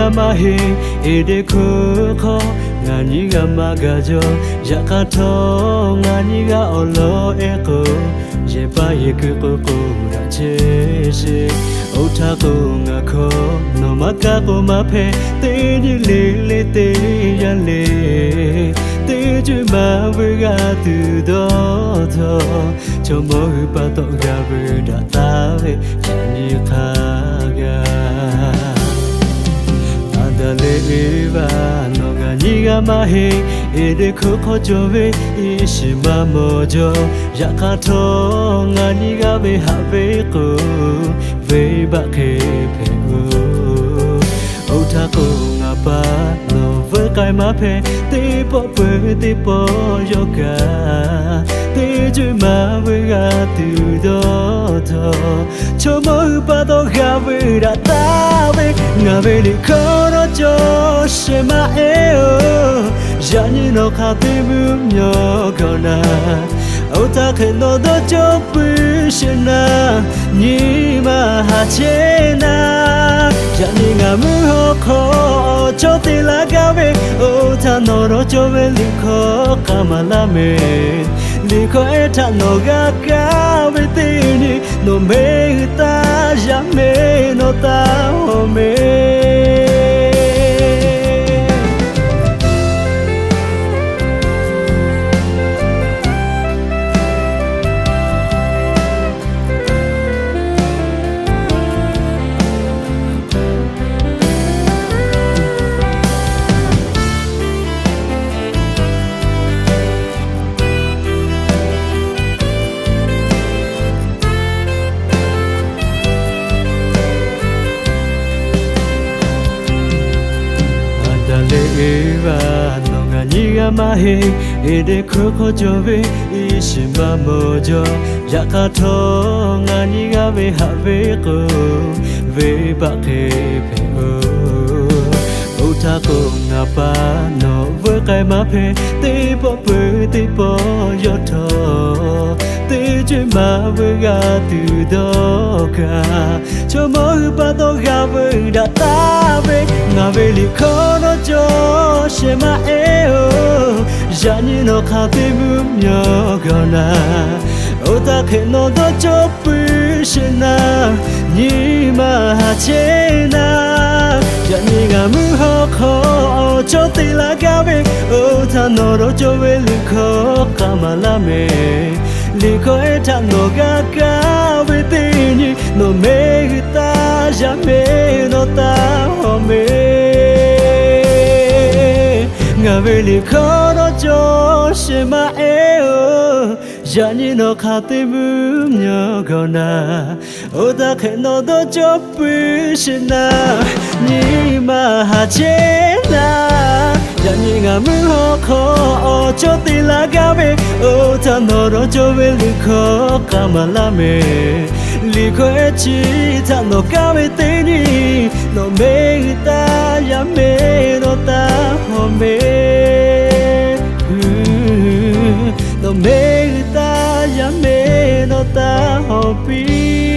がまへえでここ何がまがじょやかと何がおろえこje pa ye ku ko ko ra che she o tha ko nga kho no ma ka ko ma phe te ni le le te ya le te ju ma we ga tu do tho cho mo pa to ga we da ta we ya ni kha ga ada le ba no ga ni ga ma he e de ko ko jo we i shi ma mo jo ya ka tho nga ni ga be ha be ko ve ba ke phe o tha ko nga pa no ve kai ma phe te po yo ga te ju ma we ga tu do tho cho mo pa to ga we da ta we nga be li ko no jo she ma e o ya ni no ka te bu myo ko na o ta ke no do jo pu she na ni ma ha che na ya ni nga mu ho ko cho te la ga we o ta no ro jo we li ko ka ma la me li ko e ta no ga ka we te ni no me ta ya me no ta ho me Eva no ga ni ga ma he e de ko ko jo be i shi ma mo jo ya ka tho nga ni ga be ha be ko ve ba ke phe o tha ko nga pa no ve kai ma phe te po yo tho te ju ma ve ga tu do ka cho mo pa to ga ve da ta ve nga ve li ko no jo she ma e o ya ni no ka te bu myo ko na o ta ke no do jo pu she na ni ma ha che na ya ni ga mu ho ko cho te la ga ve o ta no ro jo we li ko ka ma la me li ko e ta no ga ka we te ni no me ta ya me no ta ho me nga ve li ko no jo she ma e o ya ni no ka te bu myo ko na o ta ke no do jo pu shi na ni ma ha che na ya ni ga mu ho ko cho te la ga ve o ta no ro jo ve li ko ka ma la me li ko e chi ta no ka ve te ni no me ta ya me no ta ho me no me ta ya me no ta ho pi